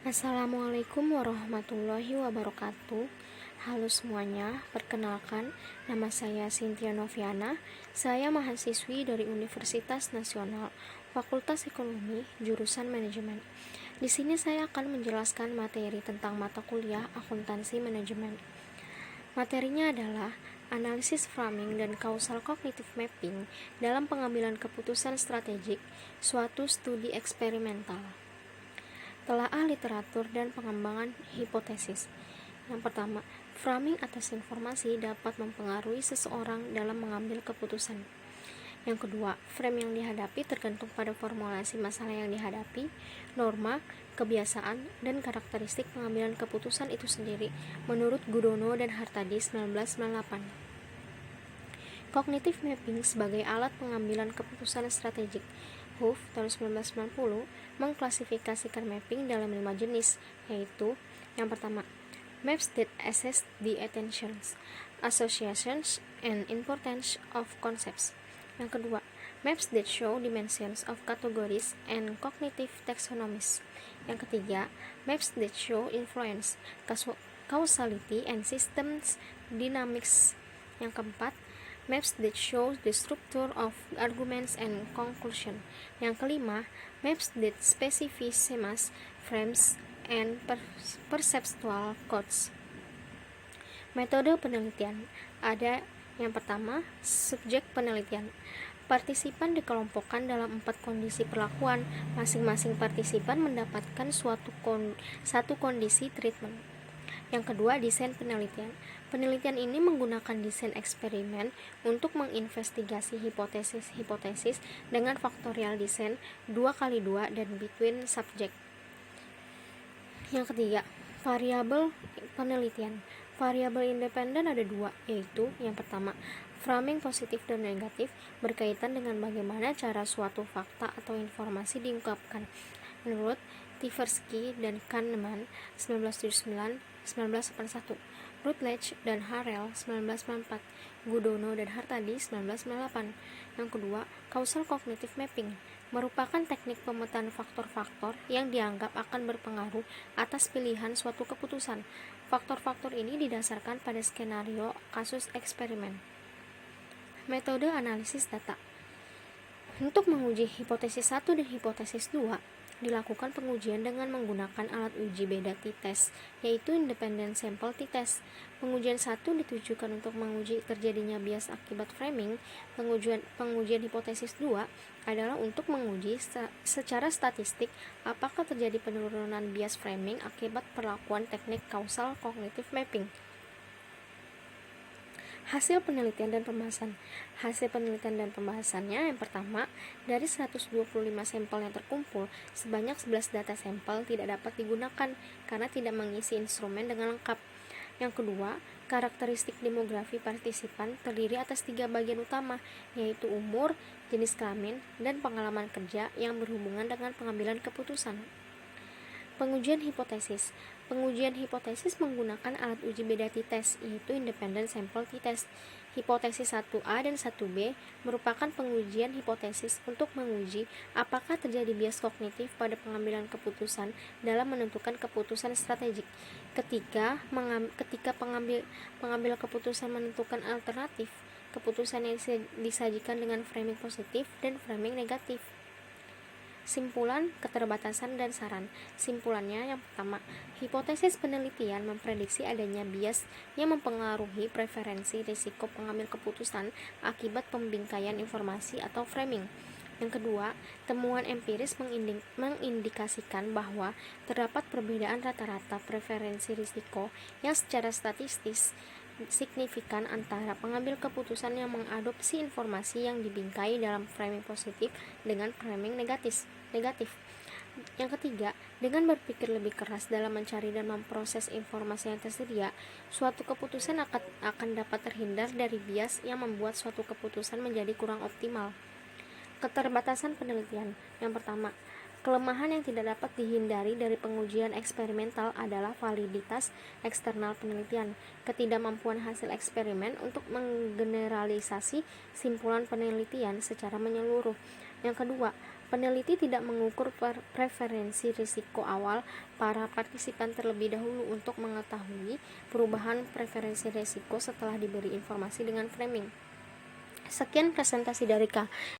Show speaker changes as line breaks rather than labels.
Assalamualaikum warahmatullahi wabarakatuh. Halo semuanya, perkenalkan nama saya Cynthia Noviana. Saya mahasiswi dari Universitas Nasional, Fakultas Ekonomi, jurusan Manajemen. Di sini saya akan menjelaskan materi tentang mata kuliah Akuntansi Manajemen. Materinya adalah analisis framing dan causal cognitive mapping dalam pengambilan keputusan strategik, suatu studi eksperimental. Telaah literatur dan pengembangan hipotesis. Yang pertama, framing atas informasi dapat mempengaruhi seseorang dalam mengambil keputusan. Yang kedua, frame yang dihadapi tergantung pada formulasi masalah yang dihadapi, norma, kebiasaan, dan karakteristik pengambilan keputusan itu sendiri, menurut Gudono dan Hartadi 1998. Cognitive mapping sebagai alat pengambilan keputusan strategik. Hoof tahun 1990 mengklasifikasikan mapping dalam 5 jenis, yaitu yang pertama, maps that assess the attentions, associations, and importance of concepts. Yang kedua, maps that show dimensions of categories and cognitive taxonomies. Yang ketiga, maps that show influence, causality, and systems dynamics. Yang keempat, maps that show the structure of arguments and conclusion. Yang kelima, maps that specify schemas, frames, and perceptual codes. Metode penelitian. Ada yang pertama, subjek penelitian. Partisipan dikelompokkan dalam 4 kondisi perlakuan. Masing-masing partisipan mendapatkan satu kondisi treatment. Yang kedua, desain penelitian. Penelitian ini menggunakan desain eksperimen untuk menginvestigasi hipotesis-hipotesis dengan faktorial desain 2x2 dan between subject. Yang ketiga, variabel penelitian. Variabel independen ada 2, yaitu yang pertama, framing positif dan negatif berkaitan dengan bagaimana cara suatu fakta atau informasi diungkapkan. Menurut Tversky dan Kahneman 1979-1981, Routledge dan Harrell 1994, Gudono dan Hartadi 1998. Yang kedua, causal cognitive mapping merupakan teknik pemetaan faktor-faktor yang dianggap akan berpengaruh atas pilihan suatu keputusan. Faktor-faktor ini didasarkan pada skenario kasus eksperimen. Metode analisis data. Untuk menguji hipotesis 1 dan hipotesis 2, dilakukan pengujian dengan menggunakan alat uji beda t-test, yaitu independent sample t-test. Pengujian 1 ditujukan untuk menguji terjadinya bias akibat framing. Pengujian hipotesis 2 adalah untuk menguji secara statistik apakah terjadi penurunan bias framing akibat perlakuan teknik causal cognitive mapping. Hasil penelitian dan pembahasan. Hasil penelitian dan pembahasannya, yang pertama, dari 125 sampel yang terkumpul, sebanyak 11 data sampel tidak dapat digunakan karena tidak mengisi instrumen dengan lengkap. Yang kedua, karakteristik demografi partisipan terdiri atas 3 bagian utama, yaitu umur, jenis kelamin, dan pengalaman kerja yang berhubungan dengan pengambilan keputusan. Pengujian hipotesis. Pengujian hipotesis menggunakan alat uji beda t-test, yaitu independent sample t-test. Hipotesis 1A dan 1B merupakan pengujian hipotesis untuk menguji apakah terjadi bias kognitif pada pengambilan keputusan dalam menentukan keputusan strategik. Ketika pengambil keputusan menentukan alternatif, keputusan yang disajikan dengan framing positif dan framing negatif. Simpulan, keterbatasan, dan saran. Simpulannya, yang pertama, hipotesis penelitian memprediksi adanya bias yang mempengaruhi preferensi risiko pengambil keputusan akibat pembingkaian informasi atau framing. Yang kedua, temuan empiris mengindikasikan bahwa terdapat perbedaan rata-rata preferensi risiko yang secara statistis signifikan antara pengambil keputusan yang mengadopsi informasi yang dibingkai dalam framing positif dengan framing negatif. Yang ketiga, dengan berpikir lebih keras dalam mencari dan memproses informasi yang tersedia, suatu keputusan akan dapat terhindar dari bias yang membuat suatu keputusan menjadi kurang optimal. Keterbatasan penelitian. Yang pertama, kelemahan yang tidak dapat dihindari dari pengujian eksperimental adalah validitas eksternal penelitian, ketidakmampuan hasil eksperimen untuk menggeneralisasi simpulan penelitian secara menyeluruh. Yang kedua, Peneliti tidak mengukur preferensi risiko awal para partisipan terlebih dahulu untuk mengetahui perubahan preferensi risiko setelah diberi informasi dengan framing. Sekian presentasi dari Kak.